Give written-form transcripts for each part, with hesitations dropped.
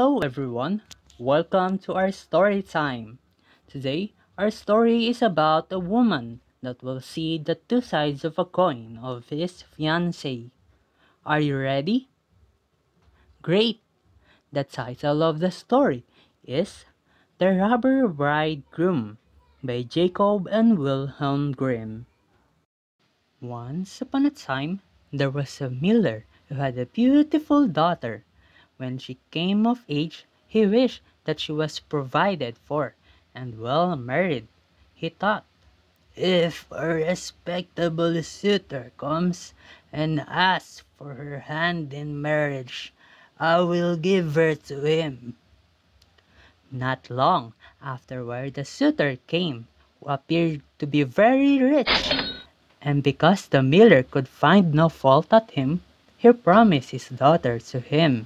Hello everyone, welcome to our story time. Today, our story is about a woman that will see the two sides of a coin of his fiancée. Are you ready? Great! The title of the story is The Robber Bridegroom by Jacob and Wilhelm Grimm. Once upon a time, there was a miller who had a beautiful daughter. When she came of age, he wished that she was provided for and well married. He thought, if a respectable suitor comes and asks for her hand in marriage, I will give her to him. Not long afterward, the suitor came, who appeared to be very rich, and because the miller could find no fault at him, he promised his daughter to him.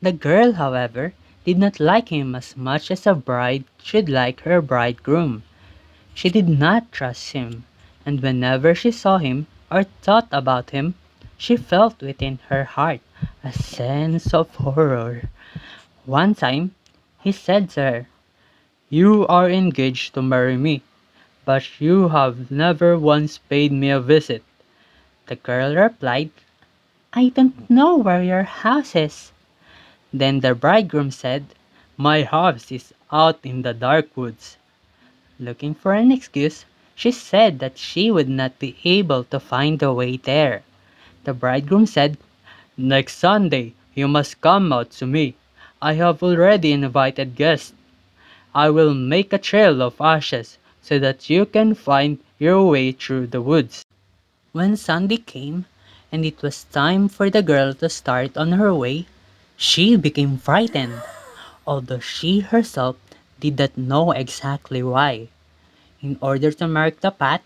The girl, however, did not like him as much as a bride should like her bridegroom. She did not trust him, and whenever she saw him or thought about him, she felt within her heart a sense of horror. One time, he said to her, "You are engaged to marry me, but you have never once paid me a visit." The girl replied, "I don't know where your house is." Then the bridegroom said, "My house is out in the dark woods." Looking for an excuse, she said that she would not be able to find the way there. The bridegroom said, "Next Sunday you must come out to me. I have already invited guests. I will make a trail of ashes so that you can find your way through the woods." When Sunday came, and it was time for the girl to start on her way, she became frightened, although she herself did not know exactly why. In order to mark the path,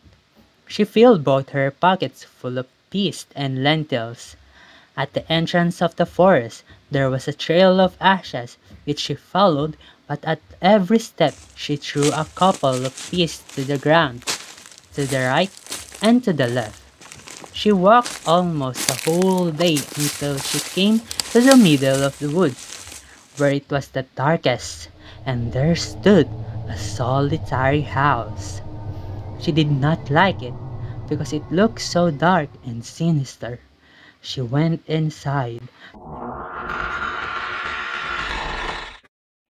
she filled both her pockets full of peas and lentils. At the entrance of the forest, there was a trail of ashes which she followed, but at every step she threw a couple of peas to the ground, to the right and to the left. She walked almost the whole day until she came to the middle of the woods, where it was the darkest, and there stood a solitary house. She did not like it, because it looked so dark and sinister. She went inside,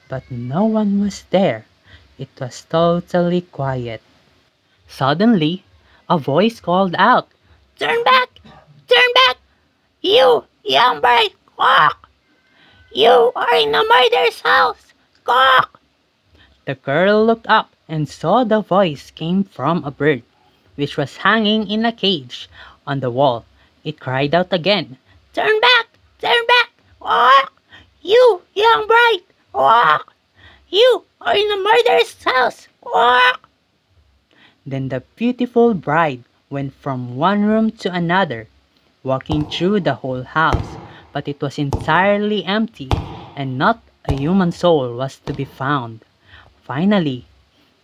but no one was there. It was totally quiet. Suddenly, a voice called out, "Turn back! Turn back! You young bride! Quack! You are in a murderer's house! Quack!" The girl looked up and saw the voice came from a bird, which was hanging in a cage on the wall. It cried out again, "Turn back! Turn back! Quack! You young bride! Quack! You are in a murderer's house! Quack!" Then the beautiful bride went from one room to another, walking through the whole house, but it was entirely empty, and not a human soul was to be found. Finally,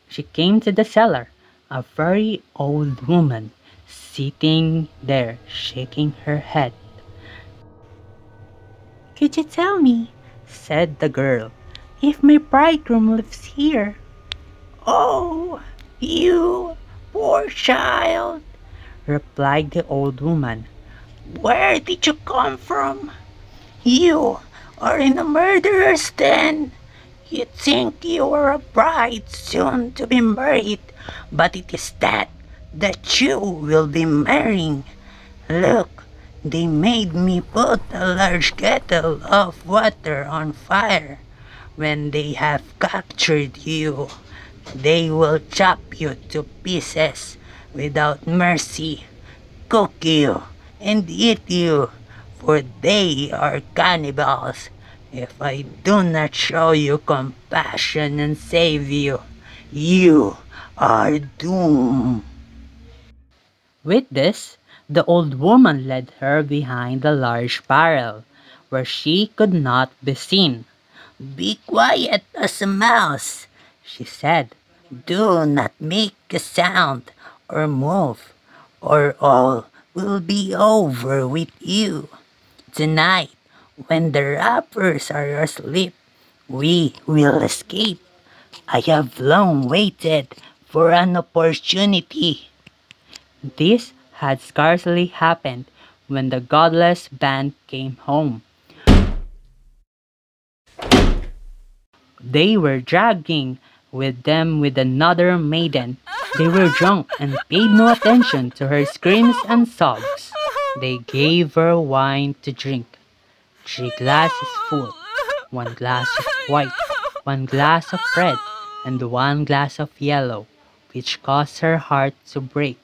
she came to the cellar, a very old woman, sitting there shaking her head. "Could you tell me," said the girl, "if my bridegroom lives here?" "Oh, you poor child," replied the old woman. "Where did you come from? You are in a murderer's den. You think you are a bride soon to be married, but it is that you will be marrying. Look, they made me put a large kettle of water on fire. When they have captured you, they will chop you to pieces without mercy, cook you, and eat you, for they are cannibals. If I do not show you compassion and save you, you are doomed." With this, the old woman led her behind a large barrel, where she could not be seen. "Be quiet as a mouse," she said. "Do not make a sound or move, or all will be over with you. Tonight When the robbers are asleep, we will escape. I have long waited for an opportunity. This had scarcely happened when the godless band came home. They were dragging with another maiden. They were drunk and paid no attention to her screams and sobs. They gave her wine to drink. 3 glasses full, 1 glass of white, 1 glass of red, and 1 glass of yellow, which caused her heart to break.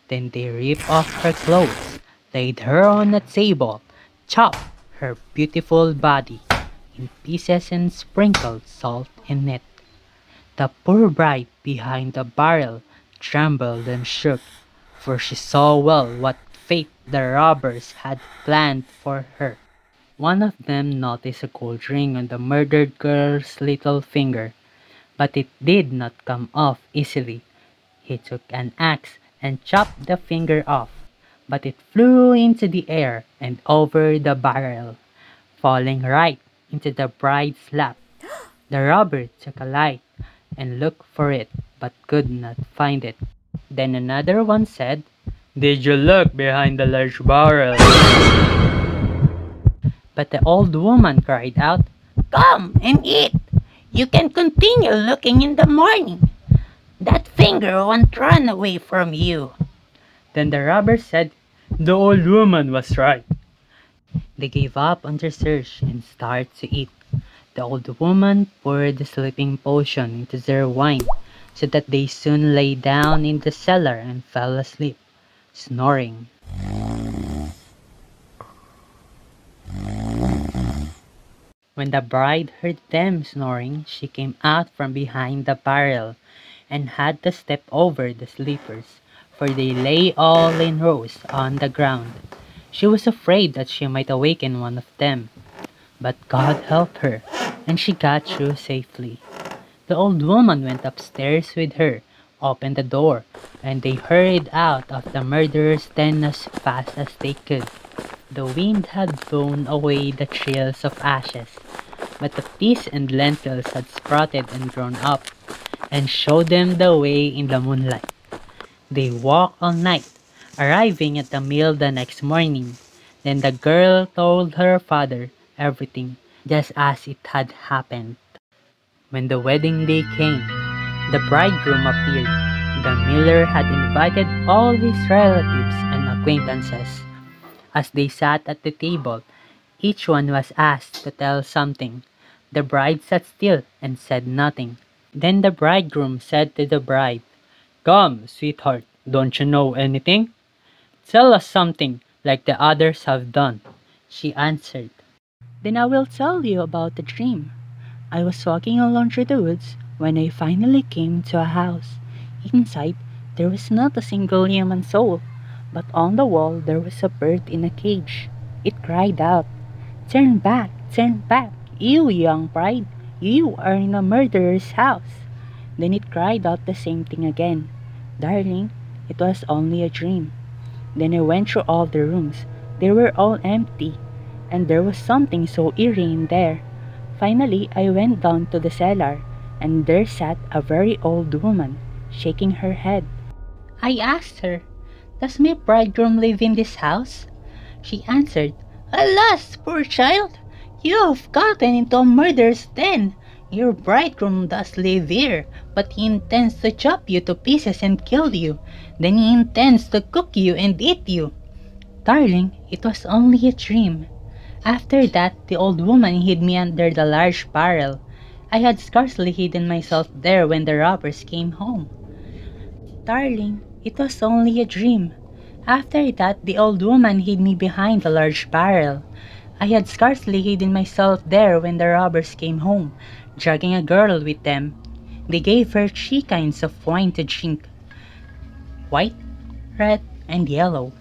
Then they ripped off her clothes, laid her on a table, chopped her beautiful body in pieces and sprinkled salt in it. The poor bride behind the barrel trembled and shook, for she saw well what fate the robbers had planned for her. One of them noticed a gold ring on the murdered girl's little finger, but it did not come off easily. He took an axe and chopped the finger off, but it flew into the air and over the barrel, falling right into the bride's lap. The robber took a light and looked for it, but could not find it. Then another one said, "Did you look behind the large barrel?" But the old woman cried out, Come and eat. You can continue looking in the morning. That finger won't run away from you. Then the robber said, "The old woman was right." They gave up on their search and started to eat. The old woman poured the sleeping potion into their wine, so that they soon lay down in the cellar and fell asleep, snoring. When the bride heard them snoring, she came out from behind the barrel and had to step over the sleepers, for they lay all in rows on the ground. She was afraid that she might awaken one of them, but God helped her, and she got through safely. The old woman went upstairs with her, opened the door, and they hurried out of the murderer's den as fast as they could. The wind had blown away the trails of ashes, but the peas and lentils had sprouted and grown up, and showed them the way in the moonlight. They walked all night, arriving at the mill the next morning. Then the girl told her father everything, just as it had happened. When the wedding day came, the bridegroom appeared. The miller had invited all his relatives and acquaintances. As they sat at the table, each one was asked to tell something. The bride sat still and said nothing. Then the bridegroom said to the bride, "Come, sweetheart, don't you know anything? Tell us something like the others have done." She answered, Then I will tell you about the dream. I was walking along through the woods when I finally came to a house. Inside, there was not a single human soul, but on the wall there was a bird in a cage. It cried out, turn back, you young bride, you are in a murderer's house." Then it cried out the same thing again. Darling, it was only a dream. Then I went through all the rooms. They were all empty, and there was something so eerie in there. Finally, I went down to the cellar, and there sat a very old woman, shaking her head. I asked her, "Does my bridegroom live in this house?" She answered, Alas, poor child, you have gotten into a murderer's den. Your bridegroom does live here, but he intends to chop you to pieces and kill you. Then he intends to cook you and eat you. "Darling, it was only a dream." After that, the old woman hid me under the large barrel. I had scarcely hidden myself there when the robbers came home. "Darling, it was only a dream." After that, the old woman hid me behind the large barrel. I had scarcely hidden myself there when the robbers came home, dragging a girl with them. They gave her 3 kinds of wine to drink, white, red, and yellow,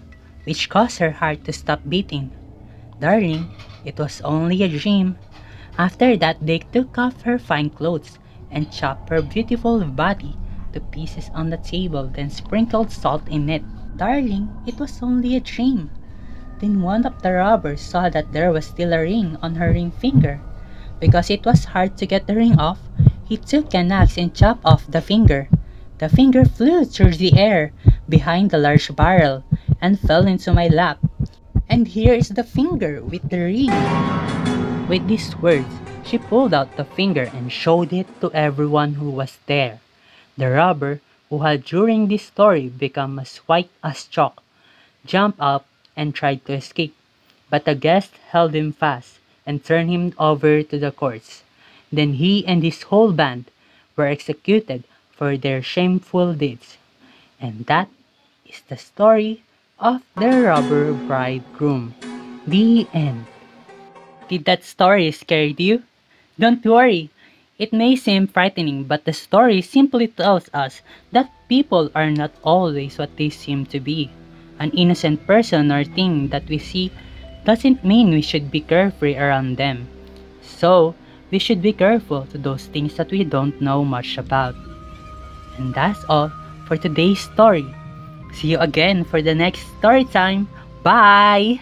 which caused her heart to stop beating. "Darling, it was only a dream." After that, they took off her fine clothes and chopped her beautiful body to pieces on the table, then sprinkled salt in it. "Darling, it was only a dream." Then one of the robbers saw that there was still a ring on her ring finger. Because it was hard to get the ring off, he took an axe and chopped off the finger. The finger flew through the air behind the large barrel and fell into my lap. And here is the finger with the ring. With these words, she pulled out the finger and showed it to everyone who was there. The robber, who had during this story become as white as chalk, jumped up and tried to escape, but the guest held him fast and turned him over to the courts. Then he and his whole band were executed for their shameful deeds. And that is the story of the robber bridegroom. The end. Did that story scare you? Don't worry. It may seem frightening, but the story simply tells us that people are not always what they seem to be. An innocent person or thing that we see doesn't mean we should be carefree around them. So, we should be careful to those things that we don't know much about. And that's all for today's story. See you again for the next story time. Bye!